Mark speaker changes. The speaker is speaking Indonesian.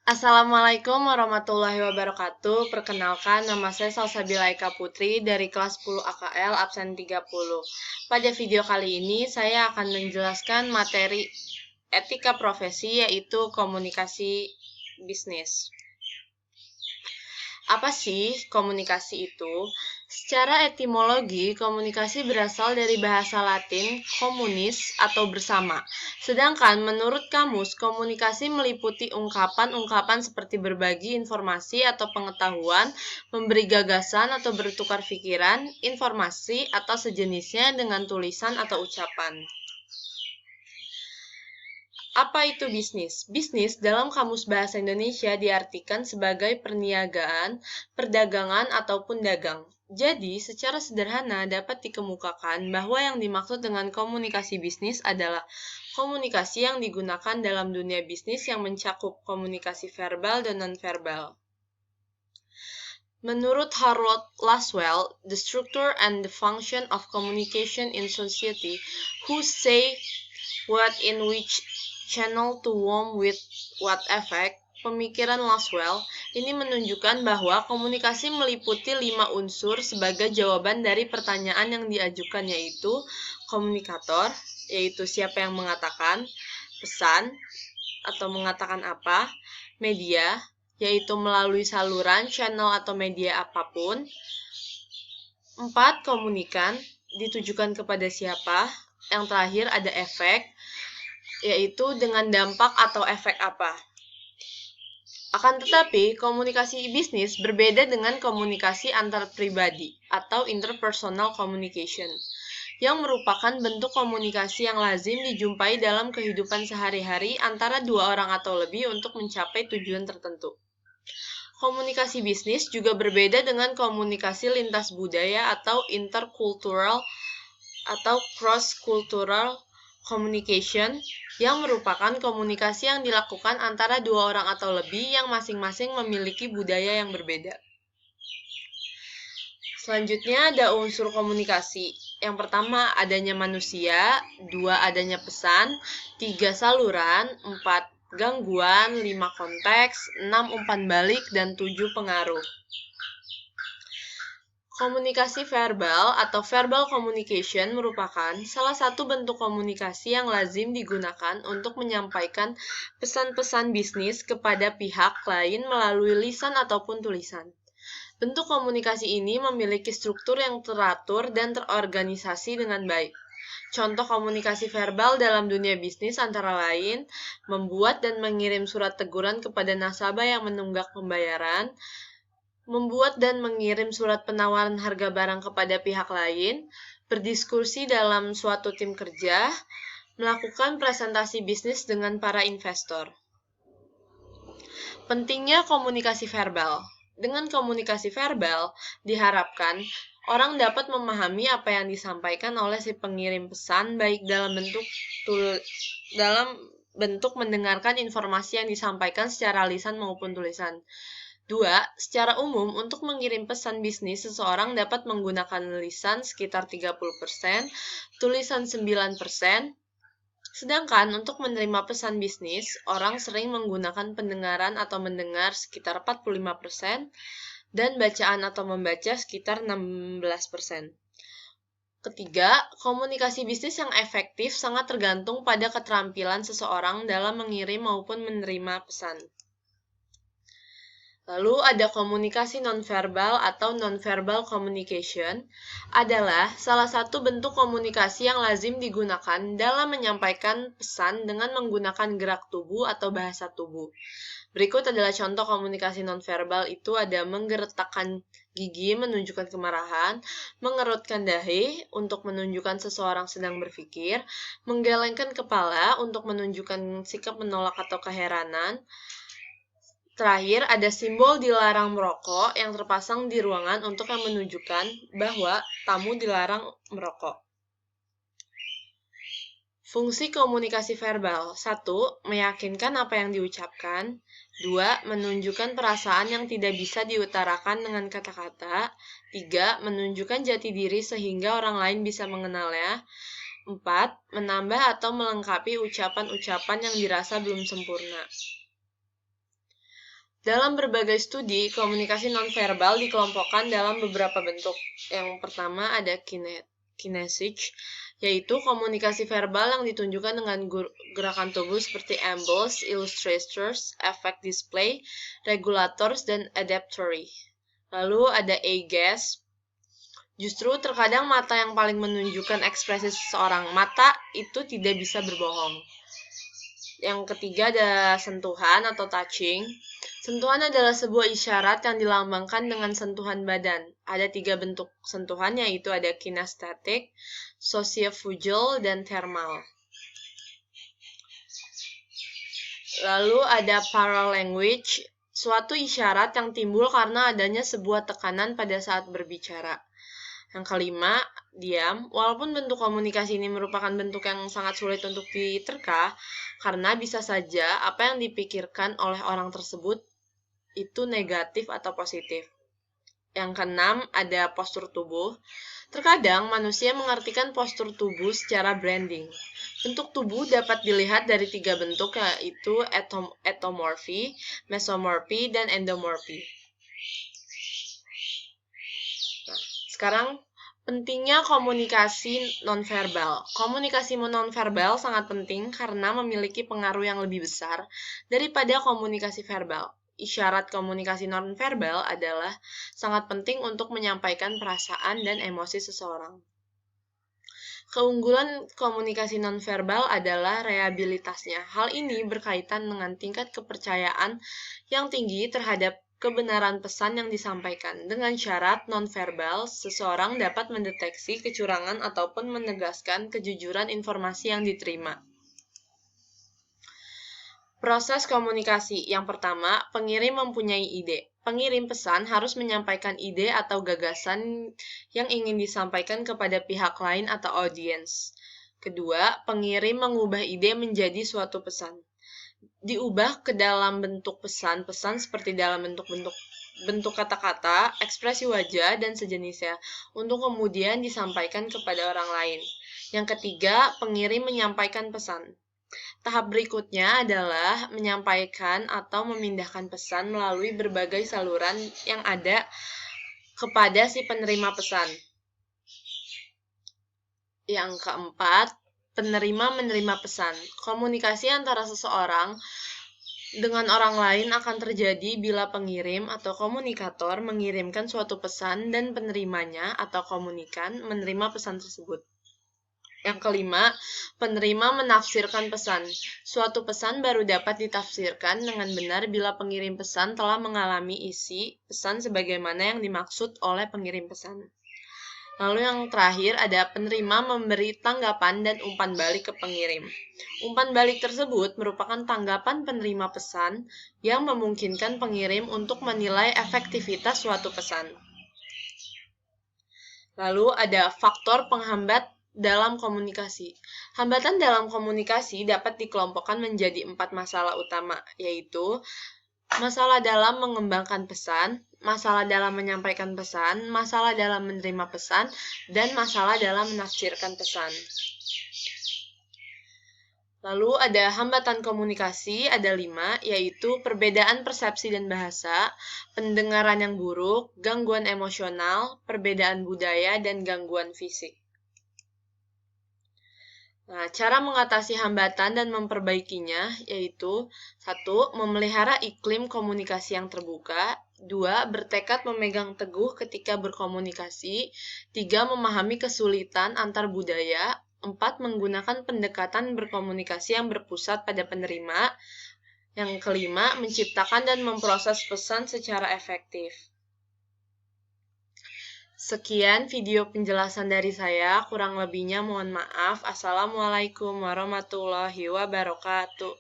Speaker 1: Assalamualaikum warahmatullahi wabarakatuh. Perkenalkan, nama saya Salsabila Eka Putri dari kelas 10 AKL absen 30. Pada video kali ini, saya akan menjelaskan materi etika profesi, yaitu komunikasi bisnis. Apa sih komunikasi itu? Secara etimologi, komunikasi berasal dari bahasa Latin communis atau bersama. Sedangkan menurut kamus, komunikasi meliputi ungkapan-ungkapan seperti berbagi informasi atau pengetahuan, memberi gagasan atau bertukar pikiran, informasi atau sejenisnya dengan tulisan atau ucapan. Apa itu bisnis? Bisnis dalam Kamus Bahasa Indonesia diartikan sebagai perniagaan, perdagangan, ataupun dagang. Jadi, secara sederhana dapat dikemukakan bahwa yang dimaksud dengan komunikasi bisnis adalah komunikasi yang digunakan dalam dunia bisnis yang mencakup komunikasi verbal dan non-verbal. Menurut Harold Laswell, the structure and the function of communication in society, who say what in which channel to whom with what effect, pemikiran Laswell ini menunjukkan bahwa komunikasi meliputi 5 unsur sebagai jawaban dari pertanyaan yang diajukan, yaitu komunikator, yaitu siapa yang mengatakan, pesan atau mengatakan apa, media, yaitu melalui saluran, channel, atau media apapun. 4. Komunikan, ditujukan kepada siapa. Yang terakhir ada efek, yaitu dengan dampak atau efek apa. Akan tetapi, komunikasi bisnis berbeda dengan komunikasi antar pribadi atau interpersonal communication, yang merupakan bentuk komunikasi yang lazim dijumpai dalam kehidupan sehari-hari antara dua orang atau lebih untuk mencapai tujuan tertentu. Komunikasi bisnis juga berbeda dengan komunikasi lintas budaya atau intercultural atau cross-cultural communication, yang merupakan komunikasi yang dilakukan antara dua orang atau lebih yang masing-masing memiliki budaya yang berbeda. Selanjutnya ada unsur komunikasi. Yang pertama adanya manusia, 2 adanya pesan, 3 saluran, 4 gangguan, 5 konteks, 6 umpan balik, dan 7 pengaruh. Komunikasi verbal atau verbal communication merupakan salah satu bentuk komunikasi yang lazim digunakan untuk menyampaikan pesan-pesan bisnis kepada pihak lain melalui lisan ataupun tulisan. Bentuk komunikasi ini memiliki struktur yang teratur dan terorganisasi dengan baik. Contoh komunikasi verbal dalam dunia bisnis antara lain membuat dan mengirim surat teguran kepada nasabah yang menunggak pembayaran, membuat dan mengirim surat penawaran harga barang kepada pihak lain, berdiskusi dalam suatu tim kerja, melakukan presentasi bisnis dengan para investor. Pentingnya komunikasi verbal. Dengan komunikasi verbal, diharapkan orang dapat memahami apa yang disampaikan oleh si pengirim pesan, baik dalam bentuk mendengarkan informasi yang disampaikan secara lisan maupun tulisan. 2. Secara umum, untuk mengirim pesan bisnis, seseorang dapat menggunakan lisan sekitar 30%, tulisan 9%, sedangkan untuk menerima pesan bisnis, orang sering menggunakan pendengaran atau mendengar sekitar 45%, dan bacaan atau membaca sekitar 16%. Ketiga, komunikasi bisnis yang efektif sangat tergantung pada keterampilan seseorang dalam mengirim maupun menerima pesan. Lalu ada komunikasi nonverbal atau nonverbal communication, adalah salah satu bentuk komunikasi yang lazim digunakan dalam menyampaikan pesan dengan menggunakan gerak tubuh atau bahasa tubuh. Berikut adalah contoh komunikasi nonverbal, itu ada menggeretakkan gigi menunjukkan kemarahan, mengerutkan dahi untuk menunjukkan seseorang sedang berpikir, menggelengkan kepala untuk menunjukkan sikap menolak atau keheranan. Terakhir, ada simbol dilarang merokok yang terpasang di ruangan untuk yang menunjukkan bahwa tamu dilarang merokok. Fungsi komunikasi verbal. 1. Meyakinkan apa yang diucapkan. 2. Menunjukkan perasaan yang tidak bisa diutarakan dengan kata-kata. 3. Menunjukkan jati diri sehingga orang lain bisa mengenalnya. 4. Menambah atau melengkapi ucapan-ucapan yang dirasa belum sempurna. Dalam berbagai studi, komunikasi nonverbal dikelompokkan dalam beberapa bentuk. Yang pertama ada kinesthesia, yaitu komunikasi verbal yang ditunjukkan dengan gerakan tubuh seperti emblems, illustrators, effect display, regulators, dan adaptory. Lalu ada agaze. Justru terkadang mata yang paling menunjukkan ekspresi seseorang. Mata itu tidak bisa berbohong. Yang ketiga ada sentuhan atau touching. Sentuhan adalah sebuah isyarat yang dilambangkan dengan sentuhan badan. Ada 3 bentuk sentuhan, yaitu ada kinestetik, sociofugal, dan thermal. Lalu ada paralanguage, suatu isyarat yang timbul karena adanya sebuah tekanan pada saat berbicara. Yang kelima, diam. Walaupun bentuk komunikasi ini merupakan bentuk yang sangat sulit untuk diterka, karena bisa saja apa yang dipikirkan oleh orang tersebut itu negatif atau positif. Yang keenam, ada postur tubuh. Terkadang manusia mengartikan postur tubuh secara branding. Bentuk tubuh dapat dilihat dari 3 bentuk, yaitu ectomorphy, mesomorphy, dan endomorphy. Nah, sekarang pentingnya komunikasi nonverbal. Komunikasi nonverbal sangat penting karena memiliki pengaruh yang lebih besar daripada komunikasi verbal. Isyarat komunikasi nonverbal adalah sangat penting untuk menyampaikan perasaan dan emosi seseorang. Keunggulan komunikasi nonverbal adalah reliabilitasnya. Hal ini berkaitan dengan tingkat kepercayaan yang tinggi terhadap kebenaran pesan yang disampaikan. Dengan syarat nonverbal, seseorang dapat mendeteksi kecurangan ataupun menegaskan kejujuran informasi yang diterima. Proses komunikasi. Yang pertama, pengirim mempunyai ide. Pengirim pesan harus menyampaikan ide atau gagasan yang ingin disampaikan kepada pihak lain atau audiens. Kedua, pengirim mengubah ide menjadi suatu pesan. Diubah ke dalam bentuk pesan-pesan seperti dalam bentuk kata-kata, ekspresi wajah, dan sejenisnya, untuk kemudian disampaikan kepada orang lain. Yang ketiga, pengirim menyampaikan pesan. Tahap berikutnya adalah menyampaikan atau memindahkan pesan melalui berbagai saluran yang ada kepada si penerima pesan. Yang keempat, penerima menerima pesan. Komunikasi antara seseorang dengan orang lain akan terjadi bila pengirim atau komunikator mengirimkan suatu pesan dan penerimanya atau komunikan menerima pesan tersebut. Yang kelima, penerima menafsirkan pesan. Suatu pesan baru dapat ditafsirkan dengan benar bila pengirim pesan telah mengalami isi pesan sebagaimana yang dimaksud oleh pengirim pesan. Lalu yang terakhir ada penerima memberi tanggapan dan umpan balik ke pengirim. Umpan balik tersebut merupakan tanggapan penerima pesan yang memungkinkan pengirim untuk menilai efektivitas suatu pesan. Lalu ada faktor penghambat dalam komunikasi. Hambatan dalam komunikasi dapat dikelompokkan menjadi 4 masalah utama, yaitu masalah dalam mengembangkan pesan, masalah dalam menyampaikan pesan, masalah dalam menerima pesan, dan masalah dalam menafsirkan pesan. Lalu ada hambatan komunikasi, ada 5, yaitu perbedaan persepsi dan bahasa, pendengaran yang buruk, gangguan emosional, perbedaan budaya, dan gangguan fisik. Nah, cara mengatasi hambatan dan memperbaikinya yaitu 1. Memelihara iklim komunikasi yang terbuka, 2. Bertekad memegang teguh ketika berkomunikasi, 3. Memahami kesulitan antar budaya, 4. Menggunakan pendekatan berkomunikasi yang berpusat pada penerima, yang kelima, menciptakan dan memproses pesan secara efektif. Sekian video penjelasan dari saya, kurang lebihnya mohon maaf. Assalamualaikum warahmatullahi wabarakatuh.